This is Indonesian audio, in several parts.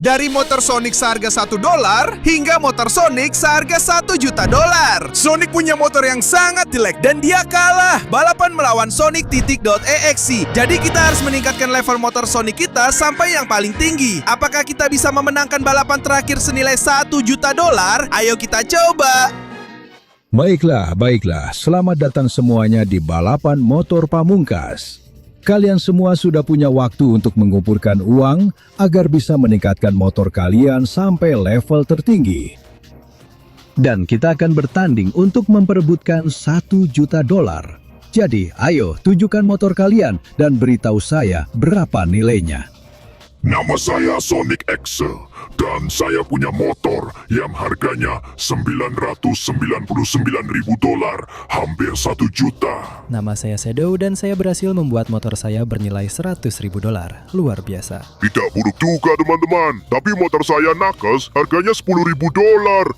Dari motor Sonic seharga $1 hingga motor Sonic seharga $1 juta. Sonic punya motor yang sangat jelek dan dia kalah balapan melawan Sonic.exe. Jadi kita harus meningkatkan level motor Sonic kita sampai yang paling tinggi. Apakah kita bisa memenangkan balapan terakhir senilai $1 juta? Ayo kita coba. Baiklah. Selamat datang semuanya di Balapan Motor Pamungkas. Kalian semua sudah punya waktu untuk mengumpulkan uang agar bisa meningkatkan motor kalian sampai level tertinggi. Dan kita akan bertanding untuk memperebutkan $1 juta. Jadi, ayo tunjukkan motor kalian dan beritahu saya berapa nilainya. Nama saya Sonic X dan saya punya motor yang harganya $999.000, hampir $1 juta. Nama saya Shadow dan saya berhasil membuat motor saya bernilai $100.000. Luar biasa. Tidak buruk juga teman-teman, tapi motor saya nakes harganya $10.000.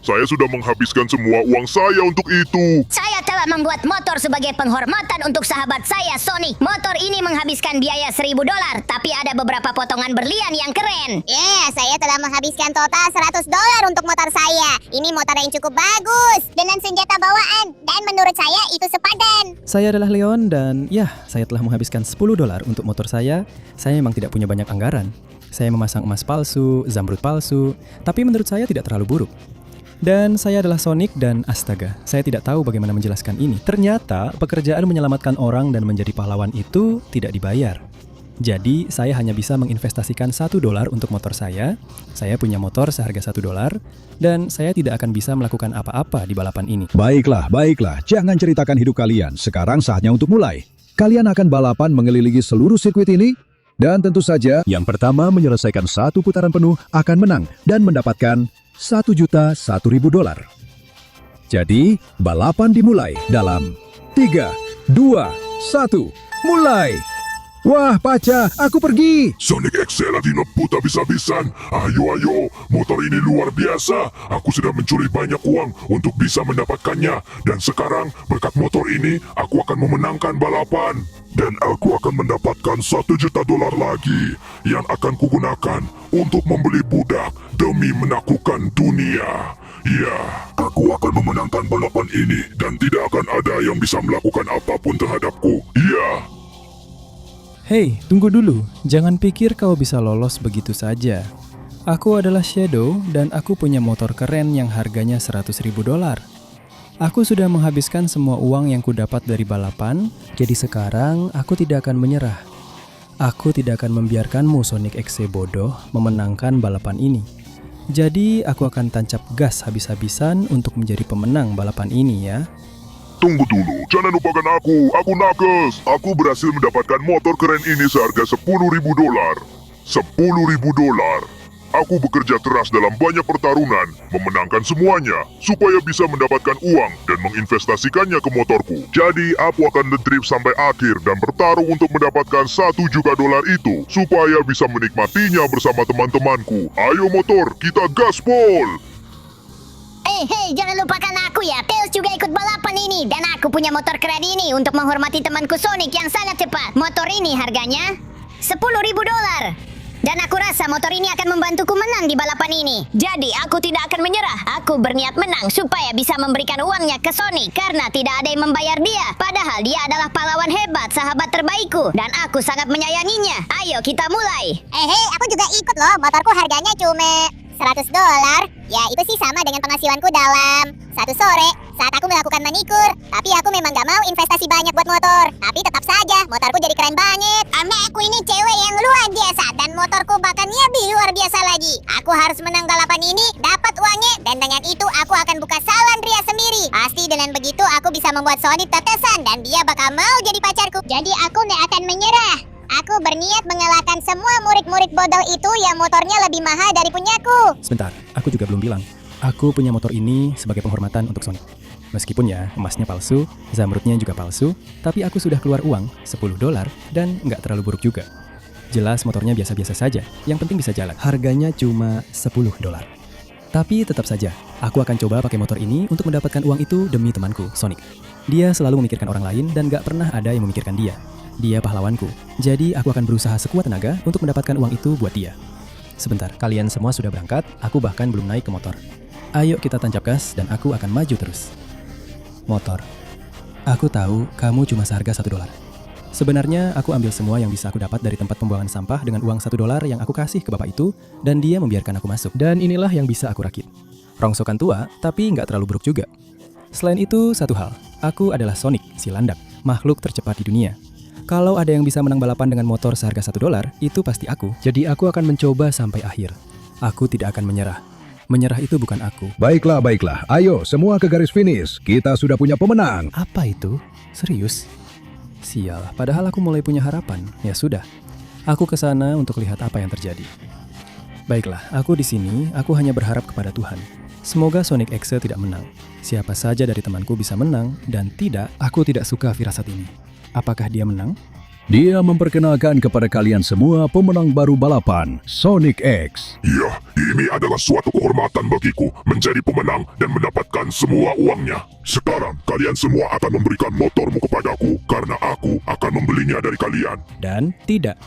Saya sudah menghabiskan semua uang saya untuk itu. Saya telah membuat motor sebagai penghormatan untuk sahabat saya Sonic. Motor ini menghabiskan biaya $1.000, tapi ada beberapa potongan berlian yang keren. Saya telah menghabiskan total $100 untuk motor saya. Ini motor yang cukup bagus dengan senjata bawaan dan menurut saya itu sepadan. Saya adalah Leon dan saya telah menghabiskan $10 untuk motor saya. Saya memang tidak punya banyak anggaran. Saya memasang emas palsu, zamrud palsu, tapi menurut saya tidak terlalu buruk. Dan saya adalah Sonic dan astaga, saya tidak tahu bagaimana menjelaskan ini. Ternyata pekerjaan menyelamatkan orang dan menjadi pahlawan itu tidak dibayar. Jadi, saya hanya bisa menginvestasikan $1 untuk motor saya. Saya punya motor seharga $1 dan saya tidak akan bisa melakukan apa-apa di balapan ini. Baiklah. Jangan ceritakan hidup kalian. Sekarang saatnya untuk mulai. Kalian akan balapan mengelilingi seluruh sirkuit ini. Dan tentu saja, yang pertama menyelesaikan satu putaran penuh akan menang dan mendapatkan $1.100.000. Jadi, balapan dimulai dalam 3, 2, 1, mulai! Wah, Paca, aku pergi! Sonic X lagi ngebut habis-habisan. Ayo, motor ini luar biasa. Aku sudah mencuri banyak uang untuk bisa mendapatkannya. Dan sekarang, berkat motor ini, aku akan memenangkan balapan. Dan aku akan mendapatkan $1 juta lagi yang akan kugunakan untuk membeli budak demi menaklukkan dunia. Ya, aku akan memenangkan balapan ini dan tidak akan ada yang bisa melakukan apapun terhadapku. Ya. Hei, tunggu dulu. Jangan pikir kau bisa lolos begitu saja. Aku adalah Shadow dan aku punya motor keren yang harganya $100.000. Aku sudah menghabiskan semua uang yang kudapat dari balapan, jadi sekarang aku tidak akan menyerah. Aku tidak akan membiarkanmu Sonic X bodoh memenangkan balapan ini. Jadi aku akan tancap gas habis-habisan untuk menjadi pemenang balapan ini ya. Tunggu dulu, jangan lupakan aku nakes. Aku berhasil mendapatkan motor keren ini seharga $10.000. $10.000. Aku bekerja keras dalam banyak pertarungan, memenangkan semuanya, supaya bisa mendapatkan uang dan menginvestasikannya ke motorku. Jadi, aku akan trip sampai akhir dan bertarung untuk mendapatkan $1 juta itu, supaya bisa menikmatinya bersama teman-temanku. Ayo motor, kita gaspol! Hei, jangan lupakan aku ya. Tails juga ikut balapan ini. Dan aku punya motor keren ini untuk menghormati temanku Sonic yang sangat cepat. Motor ini harganya $10.000. Dan aku rasa motor ini akan membantuku menang di balapan ini. Jadi aku tidak akan menyerah. Aku berniat menang supaya bisa memberikan uangnya ke Sonic. Karena tidak ada yang membayar dia. Padahal dia adalah pahlawan hebat, sahabat terbaikku. Dan aku sangat menyayanginya. Ayo kita mulai. Aku juga ikut loh. Motorku harganya cuma $100. Ya, itu sih sama dengan penghasilanku dalam satu sore saat aku melakukan manikur. Tapi aku memang gak mau investasi banyak buat motor. Tapi tetap saja, motorku jadi keren banget. Karena aku ini cewek yang luar biasa dan motorku bahkan lebih luar biasa lagi. Aku harus menang balapan ini, dapat uangnya, dan dengan itu aku akan buka salon Ria sendiri. Pasti dengan begitu aku bisa membuat Sonic terkesan dan dia bakal mau jadi pacarku. Jadi aku gak akan menyerah. Aku berniat mengalahkan semua murid-murid bodoh itu yang motornya lebih mahal dari punyaku. Sebentar, aku juga belum bilang. Aku punya motor ini sebagai penghormatan untuk Sonic. Meskipun ya, emasnya palsu, zamrudnya juga palsu, tapi aku sudah keluar uang $10 dan nggak terlalu buruk juga. Jelas motornya biasa-biasa saja, yang penting bisa jalan. Harganya cuma $10. Tapi tetap saja, aku akan coba pakai motor ini untuk mendapatkan uang itu demi temanku, Sonic. Dia selalu memikirkan orang lain dan nggak pernah ada yang memikirkan dia. Dia pahlawanku, jadi aku akan berusaha sekuat tenaga untuk mendapatkan uang itu buat dia. Sebentar, kalian semua sudah berangkat, aku bahkan belum naik ke motor. Ayo kita tancap gas dan aku akan maju terus. Motor. Aku tahu kamu cuma seharga $1. Sebenarnya aku ambil semua yang bisa aku dapat dari tempat pembuangan sampah dengan uang $1 yang aku kasih ke bapak itu dan dia membiarkan aku masuk. Dan inilah yang bisa aku rakit. Rongsokan tua, tapi nggak terlalu buruk juga. Selain itu, satu hal. Aku adalah Sonic, si landak, makhluk tercepat di dunia. Kalau ada yang bisa menang balapan dengan motor seharga $1, itu pasti aku. Jadi aku akan mencoba sampai akhir. Aku tidak akan menyerah. Menyerah itu bukan aku. Baiklah, baiklah. Ayo, semua ke garis finish. Kita sudah punya pemenang. Apa itu? Serius? Sial, padahal aku mulai punya harapan. Ya sudah, aku ke sana untuk lihat apa yang terjadi. Baiklah, aku di sini, aku hanya berharap kepada Tuhan. Semoga Sonic X tidak menang. Siapa saja dari temanku bisa menang, dan tidak, aku tidak suka firasat ini. Apakah dia menang? Dia memperkenalkan kepada kalian semua pemenang baru balapan, Sonic X. Ya, ini adalah suatu kehormatan bagiku menjadi pemenang dan mendapatkan semua uangnya. Sekarang, kalian semua akan memberikan motormu kepadaku karena aku akan membelinya dari kalian. Dan tidak,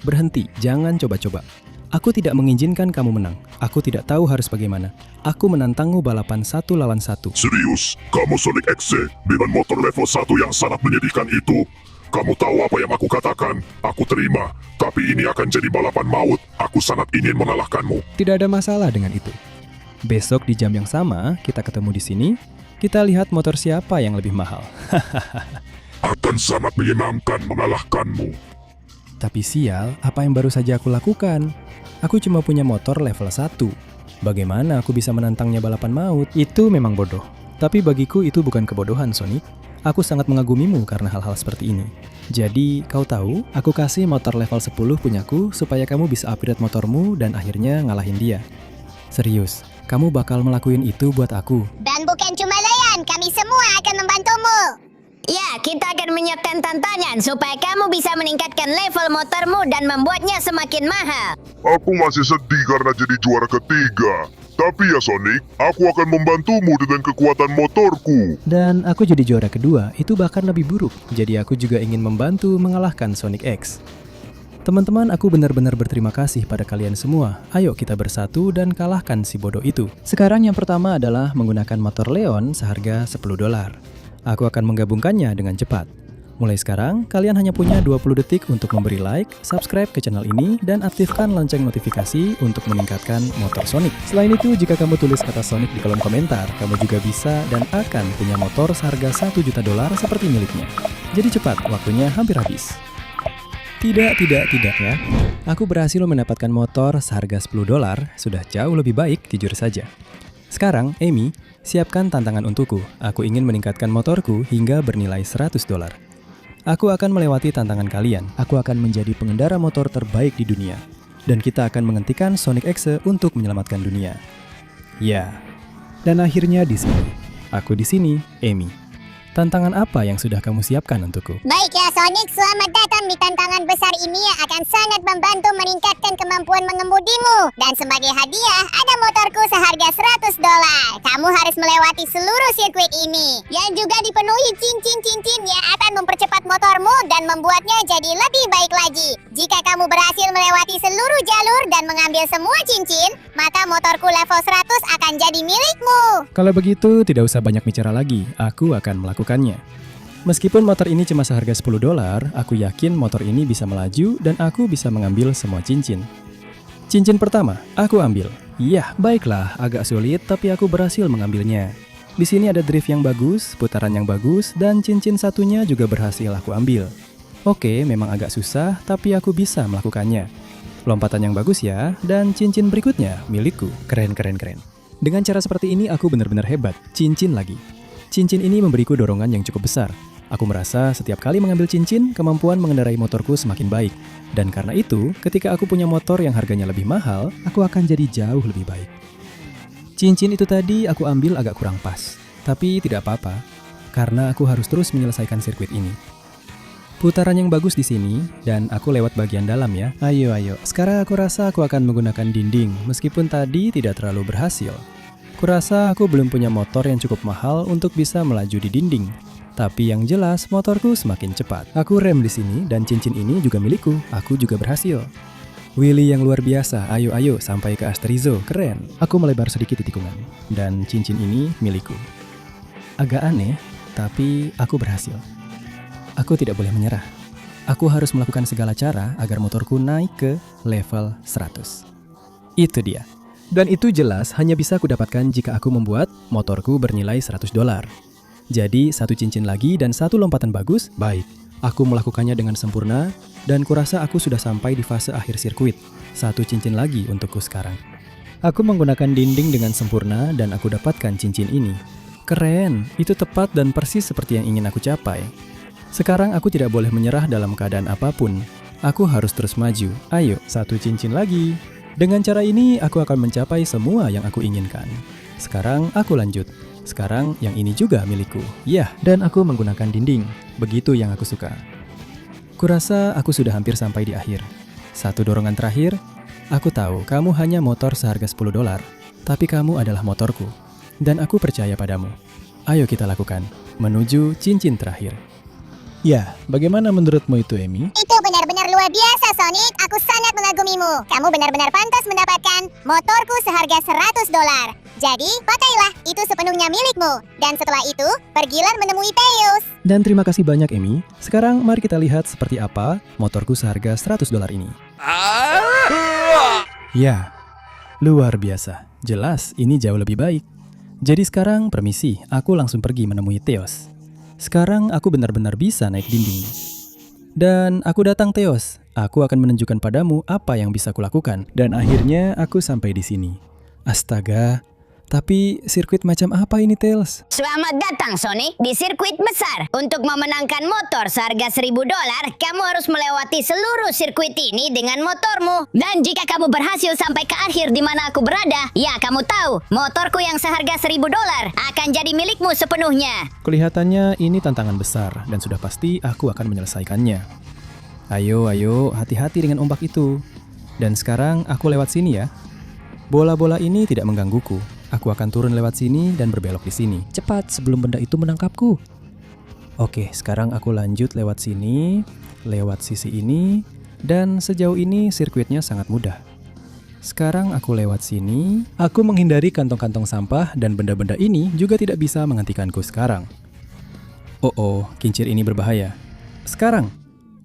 berhenti, jangan coba-coba. Aku tidak mengizinkan kamu menang. Aku tidak tahu harus bagaimana. Aku menantangmu balapan 1 lawan 1. Serius, kamu Sonic XC dengan motor level 1 yang sangat menyedihkan itu? Kamu tahu apa yang aku katakan? Aku terima, tapi ini akan jadi balapan maut. Aku sangat ingin mengalahkanmu. Tidak ada masalah dengan itu. Besok di jam yang sama, kita ketemu di sini. Kita lihat motor siapa yang lebih mahal. Akan sangat menyenangkan mengalahkanmu. Tapi sial, apa yang baru saja aku lakukan? Aku cuma punya motor level 1. Bagaimana aku bisa menantangnya balapan maut? Itu memang bodoh. Tapi bagiku itu bukan kebodohan, Sonic. Aku sangat mengagumimu karena hal-hal seperti ini. Jadi, kau tahu, aku kasih motor level 10 punyaku supaya kamu bisa upgrade motormu dan akhirnya ngalahin dia. Serius, kamu bakal ngelakuin itu buat aku. Dan bukan cuma Leon, kami semua akan membantumu. Ya, kita akan menyiapkan tantangan supaya kamu bisa meningkatkan level motormu dan membuatnya semakin mahal. Aku masih sedih karena jadi juara ketiga. Tapi ya Sonic, aku akan membantumu dengan kekuatan motorku. Dan aku jadi juara kedua, itu bahkan lebih buruk. Jadi aku juga ingin membantu mengalahkan Sonic X. Teman-teman, aku benar-benar berterima kasih pada kalian semua. Ayo kita bersatu dan kalahkan si bodoh itu. Sekarang yang pertama adalah menggunakan motor Leon seharga $10. Aku akan menggabungkannya dengan cepat. Mulai sekarang, kalian hanya punya 20 detik untuk memberi like, subscribe ke channel ini, dan aktifkan lonceng notifikasi untuk meningkatkan motor Sonic. Selain itu, jika kamu tulis kata Sonic di kolom komentar, kamu juga bisa dan akan punya motor seharga $1 juta seperti miliknya. Jadi cepat, waktunya hampir habis. Tidak ya. Aku berhasil mendapatkan motor seharga $10, sudah jauh lebih baik, jujur saja. Sekarang, Amy, siapkan tantangan untukku. Aku ingin meningkatkan motorku hingga bernilai $100. Aku akan melewati tantangan kalian. Aku akan menjadi pengendara motor terbaik di dunia. Dan kita akan menghentikan Sonic X untuk menyelamatkan dunia. Ya. Dan akhirnya di sini. Aku di sini, Amy. Tantangan apa yang sudah kamu siapkan untukku? Baiklah Sonic, selamat datang di tantangan besar ini yang akan sangat membantu meningkatkan kemampuan mengemudimu. Dan sebagai hadiah, ada motorku seharga $100. Kamu harus melewati seluruh sirkuit ini, yang juga dipenuhi cincin-cincin yang akan mempercepat motormu dan membuatnya jadi lebih baik lagi. Jika kamu berhasil melewati seluruh jalur dan mengambil semua cincin, maka motorku level 100 akan jadi milikmu. Kalau begitu, tidak usah banyak bicara lagi. Aku akan melakukannya. Meskipun motor ini cuma seharga $10, aku yakin motor ini bisa melaju dan aku bisa mengambil semua cincin. Cincin pertama, aku ambil. Yah, baiklah, agak sulit tapi aku berhasil mengambilnya. Di sini ada drift yang bagus, putaran yang bagus, dan cincin satunya juga berhasil aku ambil. Oke, memang agak susah, tapi aku bisa melakukannya. Lompatan yang bagus ya, dan cincin berikutnya milikku. Keren. Dengan cara seperti ini aku benar-benar hebat. Cincin lagi. Cincin ini memberiku dorongan yang cukup besar. Aku merasa setiap kali mengambil cincin, kemampuan mengendarai motorku semakin baik. Dan karena itu, ketika aku punya motor yang harganya lebih mahal, aku akan jadi jauh lebih baik. Cincin itu tadi aku ambil agak kurang pas. Tapi tidak apa-apa, karena aku harus terus menyelesaikan sirkuit ini. Putaran yang bagus di sini, dan aku lewat bagian dalam ya. Ayo. Sekarang aku rasa aku akan menggunakan dinding, meskipun tadi tidak terlalu berhasil. Kurasa aku belum punya motor yang cukup mahal untuk bisa melaju di dinding. Tapi yang jelas, motorku semakin cepat. Aku rem di sini, dan cincin ini juga milikku. Aku juga berhasil. Willy yang luar biasa, ayo sampai ke Asterizo, keren. Aku melebar sedikit di tikungan, dan cincin ini milikku. Agak aneh, tapi aku berhasil. Aku tidak boleh menyerah. Aku harus melakukan segala cara agar motorku naik ke level 100. Itu dia. Dan itu jelas hanya bisa aku dapatkan jika aku membuat motorku bernilai $100. Jadi satu cincin lagi dan satu lompatan bagus, baik. Aku melakukannya dengan sempurna, dan kurasa aku sudah sampai di fase akhir sirkuit. Satu cincin lagi untukku sekarang. Aku menggunakan dinding dengan sempurna dan aku dapatkan cincin ini. Keren, itu tepat dan persis seperti yang ingin aku capai. Sekarang aku tidak boleh menyerah dalam keadaan apapun. Aku harus terus maju. Ayo, satu cincin lagi. Dengan cara ini, aku akan mencapai semua yang aku inginkan. Sekarang aku lanjut. Sekarang yang ini juga milikku. Ya, dan aku menggunakan dinding. Begitu yang aku suka. Kurasa aku sudah hampir sampai di akhir. Satu dorongan terakhir. Aku tahu kamu hanya motor seharga $10, tapi kamu adalah motorku. Dan aku percaya padamu. Ayo kita lakukan. Menuju cincin terakhir. Ya, bagaimana menurutmu itu, Amy? Itu benar-benar luar biasa, Sonic. Aku sangat mengagumimu. Kamu benar-benar pantas mendapatkan motorku seharga $100. Jadi, pakailah. Itu sepenuhnya milikmu. Dan setelah itu, pergilah menemui Tails. Dan terima kasih banyak, Amy. Sekarang mari kita lihat seperti apa motorku seharga $100 ini. Ya, luar biasa. Jelas, ini jauh lebih baik. Jadi sekarang, permisi, aku langsung pergi menemui Theos. Sekarang aku benar-benar bisa naik dinding. Dan aku datang, Theos. Aku akan menunjukkan padamu apa yang bisa kulakukan. Dan akhirnya aku sampai di sini. Astaga, tapi sirkuit macam apa ini, Tails? Selamat datang, Sonic, di sirkuit besar. Untuk memenangkan motor seharga $1.000, kamu harus melewati seluruh sirkuit ini dengan motormu. Dan jika kamu berhasil sampai ke akhir di mana aku berada, ya kamu tahu, motorku yang seharga $1.000 akan jadi milikmu sepenuhnya. Kelihatannya ini tantangan besar, dan sudah pasti aku akan menyelesaikannya. Ayo, hati-hati dengan ombak itu. Dan sekarang aku lewat sini ya. Bola-bola ini tidak menggangguku. Aku akan turun lewat sini dan berbelok di sini. Cepat sebelum benda itu menangkapku. Oke, sekarang aku lanjut lewat sini, lewat sisi ini, dan sejauh ini sirkuitnya sangat mudah. Sekarang aku lewat sini, aku menghindari kantong-kantong sampah dan benda-benda ini juga tidak bisa menghentikanku sekarang. Oh, kincir ini berbahaya. Sekarang,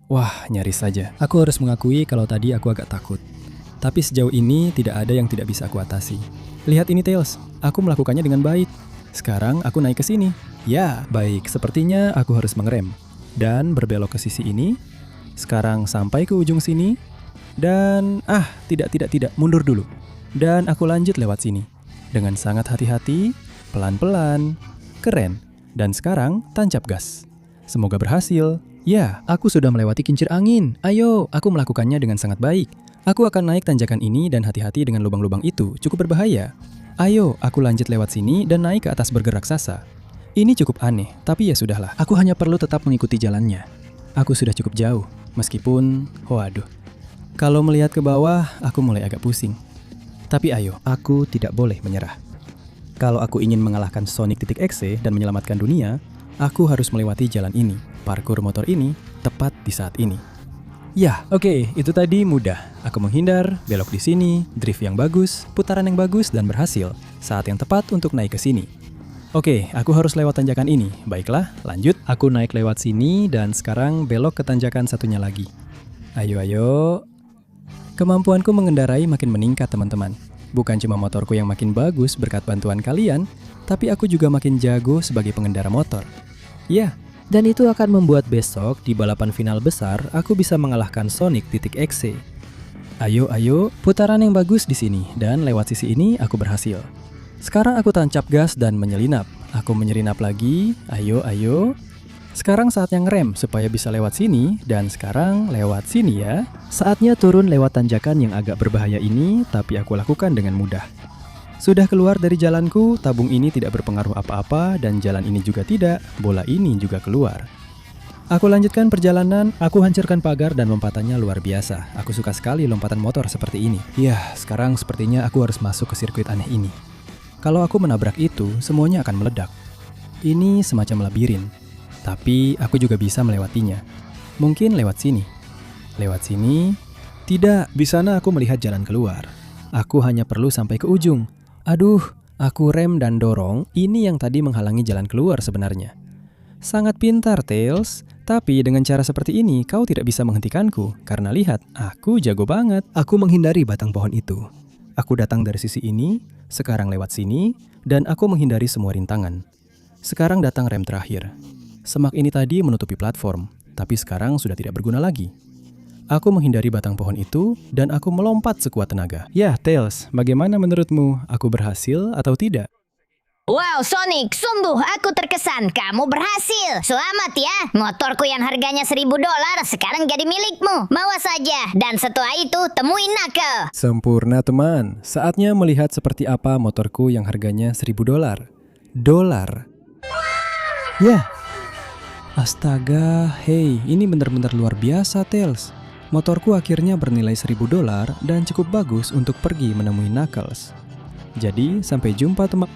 wah nyaris saja. Aku harus mengakui kalau tadi aku agak takut. Tapi sejauh ini tidak ada yang tidak bisa aku atasi. Lihat ini, Tails. Aku melakukannya dengan baik. Sekarang aku naik ke sini. Ya, baik. Sepertinya aku harus mengerem. Dan berbelok ke sisi ini. Sekarang sampai ke ujung sini. Dan, tidak. Mundur dulu. Dan aku lanjut lewat sini. Dengan sangat hati-hati, pelan-pelan. Keren. Dan sekarang tancap gas. Semoga berhasil. Ya, aku sudah melewati kincir angin. Ayo, aku melakukannya dengan sangat baik. Aku akan naik tanjakan ini dan hati-hati dengan lubang-lubang itu, cukup berbahaya. Ayo, aku lanjut lewat sini dan naik ke atas burger raksasa. Ini cukup aneh, tapi ya sudahlah. Aku hanya perlu tetap mengikuti jalannya. Aku sudah cukup jauh, meskipun, waduh. Kalau melihat ke bawah, aku mulai agak pusing. Tapi ayo, aku tidak boleh menyerah. Kalau aku ingin mengalahkan Sonic.exe dan menyelamatkan dunia, aku harus melewati jalan ini, parkur motor ini, tepat di saat ini. Ya, oke, itu tadi mudah. Aku menghindar, belok di sini, drift yang bagus, putaran yang bagus, dan berhasil. Saat yang tepat untuk naik ke sini. Oke, aku harus lewat tanjakan ini. Baiklah, lanjut. Aku naik lewat sini, dan sekarang belok ke tanjakan satunya lagi. Ayo. Kemampuanku mengendarai makin meningkat, teman-teman. Bukan cuma motorku yang makin bagus berkat bantuan kalian, tapi aku juga makin jago sebagai pengendara motor. Ya. Dan itu akan membuat besok di balapan final besar aku bisa mengalahkan Sonic.exe. Ayo, putaran yang bagus di sini dan lewat sisi ini aku berhasil. Sekarang aku tancap gas dan menyelinap. Aku menyelinap lagi. Ayo. Sekarang saatnya ngerem supaya bisa lewat sini dan sekarang lewat sini ya. Saatnya turun lewat tanjakan yang agak berbahaya ini, tapi aku lakukan dengan mudah. Sudah keluar dari jalanku, tabung ini tidak berpengaruh apa-apa dan jalan ini juga tidak, bola ini juga keluar. Aku lanjutkan perjalanan, aku hancurkan pagar dan lompatannya luar biasa. Aku suka sekali lompatan motor seperti ini. Ya, sekarang sepertinya aku harus masuk ke sirkuit aneh ini. Kalau aku menabrak itu, semuanya akan meledak. Ini semacam labirin, tapi aku juga bisa melewatinya. Mungkin lewat sini. Lewat sini, Tidak, di sana aku melihat jalan keluar. Aku hanya perlu sampai ke ujung. Aduh, aku rem dan dorong, ini yang tadi menghalangi jalan keluar sebenarnya. Sangat pintar, Tails. Tapi dengan cara seperti ini, kau tidak bisa menghentikanku. Karena lihat, aku jago banget. Aku menghindari batang pohon itu. Aku datang dari sisi ini, sekarang lewat sini, dan aku menghindari semua rintangan. Sekarang datang rem terakhir. Semak ini tadi menutupi platform, tapi sekarang sudah tidak berguna lagi. Aku menghindari batang pohon itu, dan aku melompat sekuat tenaga. Ya, Tails, bagaimana menurutmu? Aku berhasil atau tidak? Wow, Sonic, sungguh aku terkesan. Kamu berhasil. Selamat ya. Motorku yang harganya $1.000 sekarang jadi milikmu. Bawa saja. Dan setelah itu, temui Knuckles. Sempurna, teman. Saatnya melihat seperti apa motorku yang harganya $1.000. Dolar. Ya. Astaga, hei, ini benar-benar luar biasa, Tails. Motorku akhirnya bernilai $1.000 dan cukup bagus untuk pergi menemui Knuckles. Jadi, sampai jumpa teman.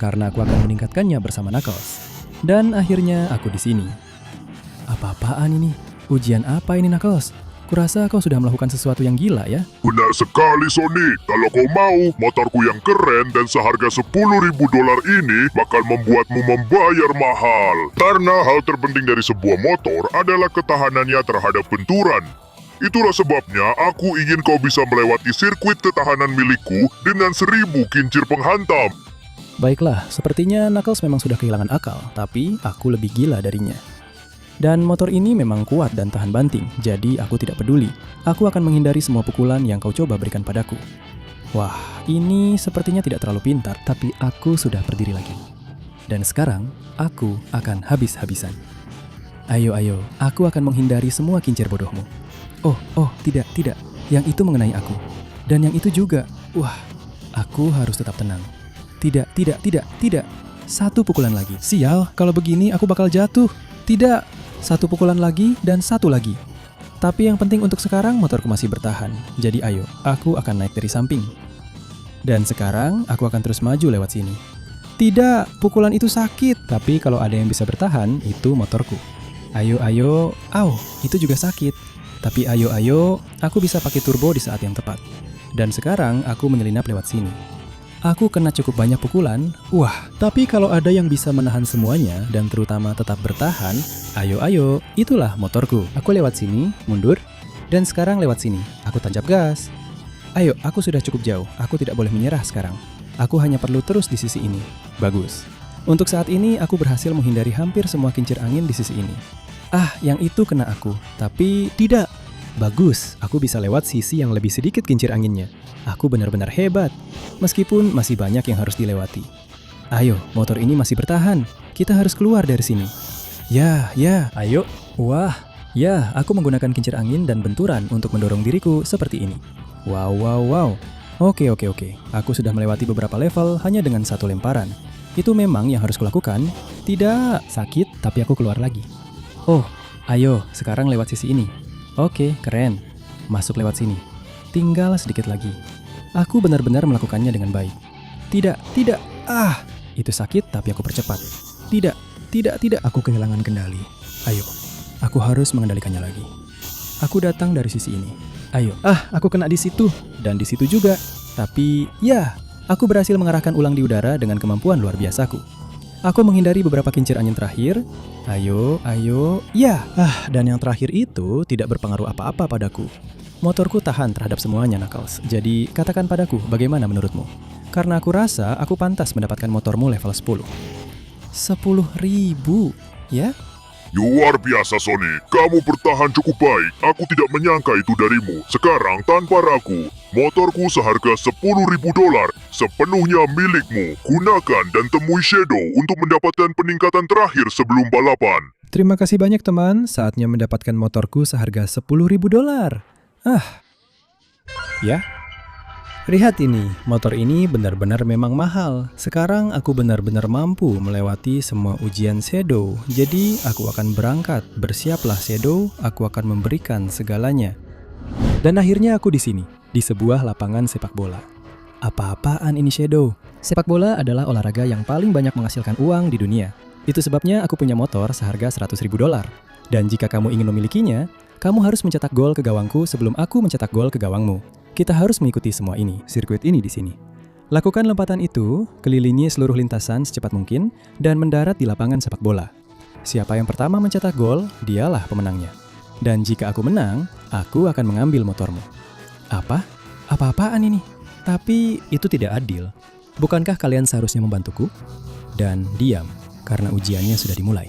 Karena aku akan meningkatkannya bersama Knuckles. Dan akhirnya aku di sini. Apa-apaan ini? Ujian apa ini, Knuckles? Kurasa kau sudah melakukan sesuatu yang gila ya? Benar sekali, Sonic. Kalau kau mau, motorku yang keren dan seharga $10.000 ini bakal membuatmu membayar mahal. Karena hal terpenting dari sebuah motor adalah ketahanannya terhadap benturan. Itulah sebabnya aku ingin kau bisa melewati sirkuit ketahanan milikku dengan 1000 kincir penghantam. Baiklah, sepertinya Knuckles memang sudah kehilangan akal, tapi aku lebih gila darinya. Dan motor ini memang kuat dan tahan banting, jadi aku tidak peduli. Aku akan menghindari semua pukulan yang kau coba berikan padaku. Wah, ini sepertinya tidak terlalu pintar, tapi aku sudah berdiri lagi. Dan sekarang, aku akan habis-habisan. Ayo, aku akan menghindari semua kincir bodohmu. Oh, tidak. Yang itu mengenai aku. Dan yang itu juga. Wah, aku harus tetap tenang. Tidak. Satu pukulan lagi. Sial, kalau begini aku bakal jatuh. Tidak. Satu pukulan lagi dan satu lagi. Tapi yang penting untuk sekarang motorku masih bertahan. Jadi ayo, aku akan naik dari samping. Dan sekarang aku akan terus maju lewat sini. Tidak, pukulan itu sakit. Tapi kalau ada yang bisa bertahan, itu motorku. Ayo. Au, itu juga sakit. Tapi ayo, aku bisa pakai turbo di saat yang tepat. Dan sekarang aku menyelinap lewat sini. Aku kena cukup banyak pukulan. Wah, tapi kalau ada yang bisa menahan semuanya dan terutama tetap bertahan, ayo, itulah motorku. Aku lewat sini, mundur, dan sekarang lewat sini. Aku tancap gas. Ayo, aku sudah cukup jauh. Aku tidak boleh menyerah sekarang. Aku hanya perlu terus di sisi ini. Bagus. Untuk saat ini, aku berhasil menghindari hampir semua kincir angin di sisi ini. Yang itu kena aku. Tapi tidak. Bagus, aku bisa lewat sisi yang lebih sedikit kincir anginnya. Aku benar-benar hebat. Meskipun masih banyak yang harus dilewati. Ayo, motor ini masih bertahan. Kita harus keluar dari sini. Ya, ayo. Wah, ya, aku menggunakan kincir angin dan benturan untuk mendorong diriku seperti ini. Wow. Oke. Aku sudah melewati beberapa level hanya dengan satu lemparan. Itu memang yang harus kulakukan. Tidak, sakit, tapi aku keluar lagi. Oh, ayo, sekarang lewat sisi ini. Oke, keren. Masuk lewat sini. Tinggal sedikit lagi. Aku benar-benar melakukannya dengan baik. Tidak. Itu sakit, tapi aku percepat. Tidak. Aku kehilangan kendali. Ayo, aku harus mengendalikannya lagi. Aku datang dari sisi ini. Ayo. Aku kena di situ. Dan di situ juga. Tapi, ya, aku berhasil mengarahkan ulang di udara dengan kemampuan luar biasaku. Aku menghindari beberapa kincir angin terakhir. Ayo. Ya. Dan yang terakhir itu tidak berpengaruh apa-apa padaku. Motorku tahan terhadap semuanya, Knuckles. Jadi, katakan padaku, bagaimana menurutmu? Karena aku rasa aku pantas mendapatkan motormu level 10. 10.000, ya? Luar biasa, Sonic. Kamu bertahan cukup baik. Aku tidak menyangka itu darimu. Sekarang, tanpa ragu, motorku seharga $10.000 sepenuhnya milikmu. Gunakan dan temui Shadow untuk mendapatkan peningkatan terakhir sebelum balapan. Terima kasih banyak, teman. Saatnya mendapatkan motorku seharga $10.000. Ya? Lihat ini, motor ini benar-benar memang mahal. Sekarang aku benar-benar mampu melewati semua ujian Shadow. Jadi, aku akan berangkat. Bersiaplah Shadow, aku akan memberikan segalanya. Dan akhirnya aku di sini, di sebuah lapangan sepak bola. Apa-apaan ini Shadow? Sepak bola adalah olahraga yang paling banyak menghasilkan uang di dunia. Itu sebabnya aku punya motor seharga $100.000. Dan jika kamu ingin memilikinya, Kamu harus mencetak gol ke gawangku sebelum aku mencetak gol ke gawangmu. Kita harus mengikuti semua ini, sirkuit ini di sini. Lakukan lompatan itu, kelilingi seluruh lintasan secepat mungkin, dan mendarat di lapangan sepak bola. Siapa yang pertama mencetak gol, dialah pemenangnya. Dan jika aku menang, aku akan mengambil motormu. Apa? Apa-apaan ini? Tapi itu tidak adil. Bukankah kalian seharusnya membantuku? Dan diam, karena ujiannya sudah dimulai.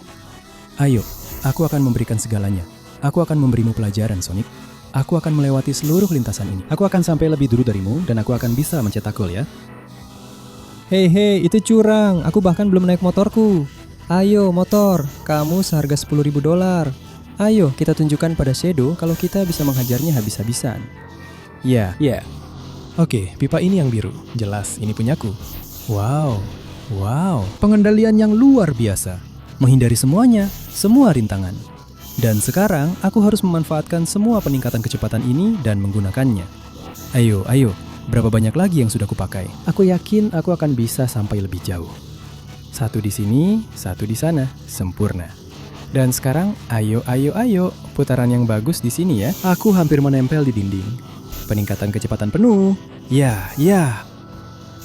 Ayo, aku akan memberikan segalanya. Aku akan memberimu pelajaran, Sonic. Aku akan melewati seluruh lintasan ini. Aku akan sampai lebih dulu darimu, dan aku akan bisa mencetak gol ya. Hei, itu curang. Aku bahkan belum naik motorku. Ayo, motor. Kamu seharga $10.000. Ayo, kita tunjukkan pada Shadow kalau kita bisa menghajarnya habis-habisan. Ya. Oke, pipa ini yang biru. Jelas, ini punyaku. Wow. Pengendalian yang luar biasa. Menghindari semuanya, semua rintangan. Dan sekarang, aku harus memanfaatkan semua peningkatan kecepatan ini dan menggunakannya. Ayo, berapa banyak lagi yang sudah kupakai? Aku yakin aku akan bisa sampai lebih jauh. Satu di sini, satu di sana, sempurna. Dan sekarang, ayo, putaran yang bagus di sini ya. Aku hampir menempel di dinding. Peningkatan kecepatan penuh. Ya.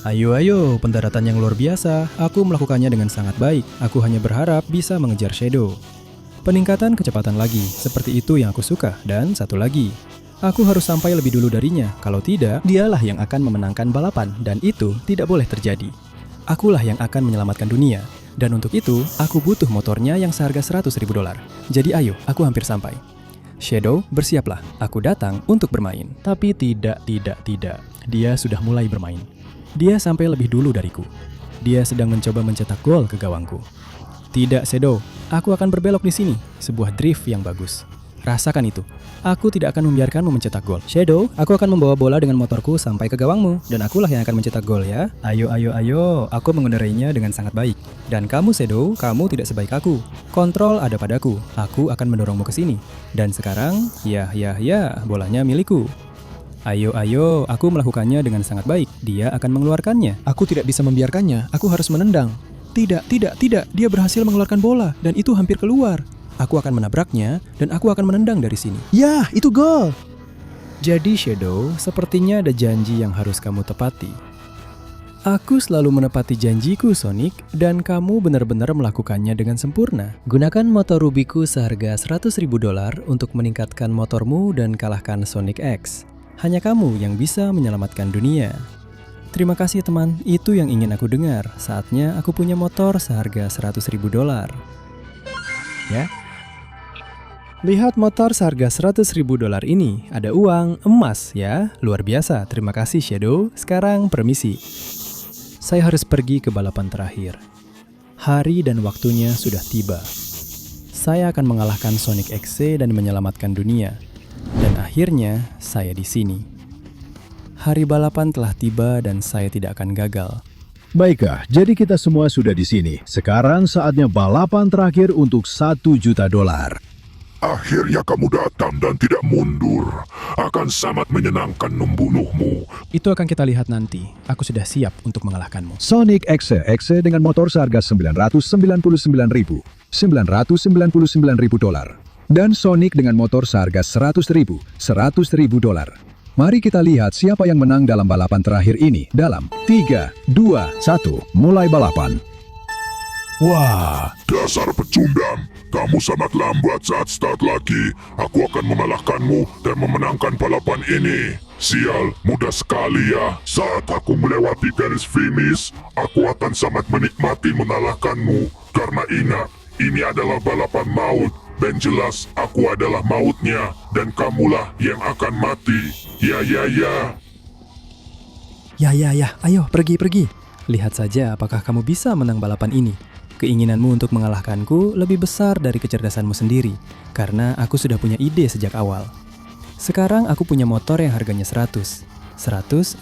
Ayo, pendaratan yang luar biasa. Aku melakukannya dengan sangat baik. Aku hanya berharap bisa mengejar Shadow. Peningkatan kecepatan lagi, seperti itu yang aku suka. Dan satu lagi, aku harus sampai lebih dulu darinya. Kalau tidak, dialah yang akan memenangkan balapan. Dan itu tidak boleh terjadi. Akulah yang akan menyelamatkan dunia. Dan untuk itu, aku butuh motornya yang seharga $100.000. Jadi ayo, aku hampir sampai. Shadow, bersiaplah. Aku datang untuk bermain. Tapi tidak. Dia sudah mulai bermain. Dia sampai lebih dulu dariku. Dia sedang mencoba mencetak gol ke gawangku. Tidak, Shadow. Aku akan berbelok di sini. Sebuah drift yang bagus. Rasakan itu. Aku tidak akan membiarkanmu mencetak gol. Shadow, aku akan membawa bola dengan motorku sampai ke gawangmu. Dan akulah yang akan mencetak gol ya. Ayo. Aku mengendarainya dengan sangat baik. Dan kamu, Shadow, kamu tidak sebaik aku. Kontrol ada padaku. Aku akan mendorongmu ke sini. Dan sekarang, ya, bolanya milikku. Ayo, aku melakukannya dengan sangat baik. Dia akan mengeluarkannya. Aku tidak bisa membiarkannya. Aku harus menendang. Tidak. Dia berhasil mengeluarkan bola. Dan itu hampir keluar. Aku akan menabraknya, dan aku akan menendang dari sini. Ya, itu gol! Jadi Shadow, sepertinya ada janji yang harus kamu tepati. Aku selalu menepati janjiku, Sonic, dan kamu benar-benar melakukannya dengan sempurna. Gunakan motor Rubiku seharga $100.000 untuk meningkatkan motormu dan kalahkan Sonic X. Hanya kamu yang bisa menyelamatkan dunia. Terima kasih teman, itu yang ingin aku dengar. Saatnya aku punya motor seharga $100.000. Ya. Lihat motor seharga $100.000 ini. Ada uang, emas ya. Luar biasa, terima kasih Shadow. Sekarang permisi. Saya harus pergi ke balapan terakhir. Hari dan waktunya sudah tiba. Saya akan mengalahkan Sonic XC dan menyelamatkan dunia. Dan akhirnya, saya di sini. Hari balapan telah tiba dan saya tidak akan gagal. Baiklah, jadi kita semua sudah di sini. Sekarang saatnya balapan terakhir untuk $1 juta. Akhirnya kamu datang dan tidak mundur. Akan sangat menyenangkan membunuhmu. Itu akan kita lihat nanti. Aku sudah siap untuk mengalahkanmu. Sonic XC dengan motor seharga $999.999. Dan Sonic dengan motor seharga $100.000. Mari kita lihat siapa yang menang dalam balapan terakhir ini. Dalam 3, 2, 1, mulai balapan. Wah, dasar pecundang. Kamu sangat lambat saat start lagi. Aku akan mengalahkanmu dan memenangkan balapan ini. Sial, mudah sekali ya. Saat aku melewati garis finish, aku akan sangat menikmati mengalahkanmu. Karena ingat, ini adalah balapan maut. Dan jelas, aku adalah mautnya. Dan kamulah yang akan mati. Ya. Ya, ayo pergi. Lihat saja apakah kamu bisa menang balapan ini. Keinginanmu untuk mengalahkanku lebih besar dari kecerdasanmu sendiri, karena aku sudah punya ide sejak awal. Sekarang aku punya motor yang harganya $100.000.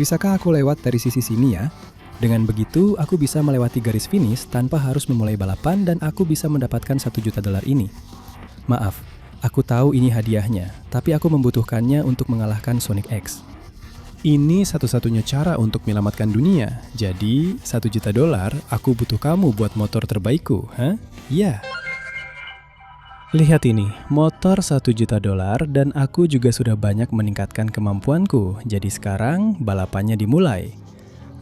Bisakah aku lewat dari sisi sini ya? Dengan begitu, aku bisa melewati garis finish tanpa harus memulai balapan dan aku bisa mendapatkan $1 juta ini. Maaf, aku tahu ini hadiahnya, tapi aku membutuhkannya untuk mengalahkan Sonic X. Ini satu-satunya cara untuk menyelamatkan dunia. Jadi, $1 juta, aku butuh kamu buat motor terbaikku, ha? Ya. Lihat ini, motor 1 juta dolar dan aku juga sudah banyak meningkatkan kemampuanku. Jadi sekarang balapannya dimulai.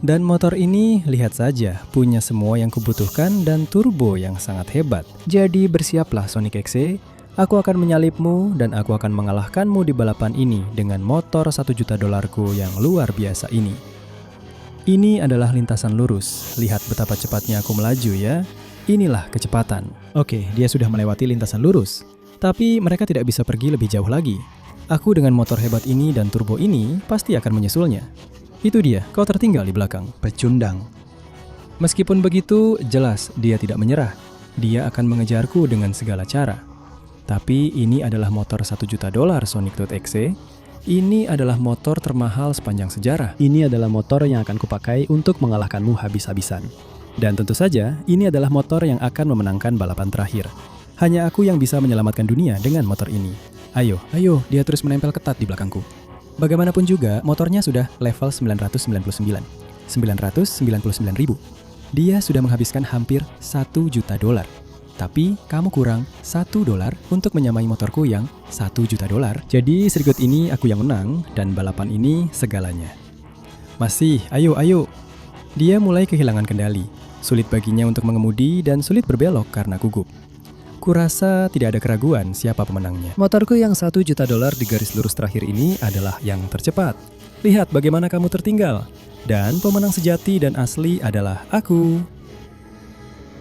Dan motor ini, lihat saja, punya semua yang kubutuhkan dan turbo yang sangat hebat. Jadi bersiaplah Sonic XC, aku akan menyalipmu dan aku akan mengalahkanmu di balapan ini dengan motor 1 juta dolarku yang luar biasa ini. Ini adalah lintasan lurus, lihat betapa cepatnya aku melaju ya. Inilah kecepatan. Oke, dia sudah melewati lintasan lurus. Tapi mereka tidak bisa pergi lebih jauh lagi. Aku dengan motor hebat ini dan turbo ini pasti akan menyusulnya. Itu dia, kau tertinggal di belakang. Pecundang. Meskipun begitu, jelas dia tidak menyerah. Dia akan mengejarku dengan segala cara. Tapi ini adalah motor 1 juta dolar Sonic.exe. Ini adalah motor termahal sepanjang sejarah. Ini adalah motor yang akan kupakai untuk mengalahkanmu habis-habisan. Dan tentu saja, ini adalah motor yang akan memenangkan balapan terakhir. Hanya aku yang bisa menyelamatkan dunia dengan motor ini. Ayo, dia terus menempel ketat di belakangku. Bagaimanapun juga, motornya sudah level 999. 999.000. Dia sudah menghabiskan hampir 1 juta dolar. Tapi, kamu kurang 1 dolar untuk menyamai motorku yang 1 juta dolar. Jadi, sirkuit ini aku yang menang, dan balapan ini segalanya. Masih, ayo. Dia mulai kehilangan kendali. Sulit baginya untuk mengemudi dan sulit berbelok karena gugup. Kurasa tidak ada keraguan siapa pemenangnya. Motorku yang 1 juta dolar di garis lurus terakhir ini adalah yang tercepat. Lihat bagaimana kamu tertinggal. Dan pemenang sejati dan asli adalah aku.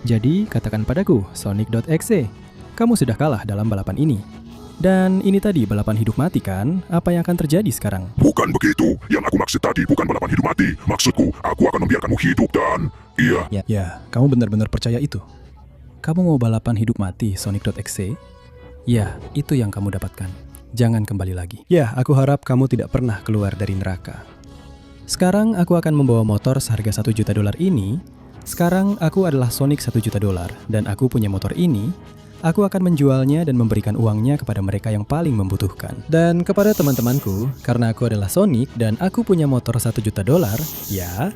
Jadi katakan padaku, Sonic.exe, kamu sudah kalah dalam balapan ini. Dan ini tadi balapan hidup mati kan? Apa yang akan terjadi sekarang? Bukan begitu. Yang aku maksud tadi bukan balapan hidup mati. Maksudku, aku akan membiarkanmu hidup dan... Iya. Ya, kamu benar-benar percaya itu? Kamu mau balapan hidup mati, Sonic.exe? Ya, itu yang kamu dapatkan. Jangan kembali lagi. Ya, aku harap kamu tidak pernah keluar dari neraka. Sekarang aku akan membawa motor seharga 1 juta dolar ini. Sekarang aku adalah Sonic 1 juta dolar dan aku punya motor ini. Aku akan menjualnya dan memberikan uangnya kepada mereka yang paling membutuhkan. Dan kepada teman-temanku, karena aku adalah Sonic dan aku punya motor 1 juta dolar, ya...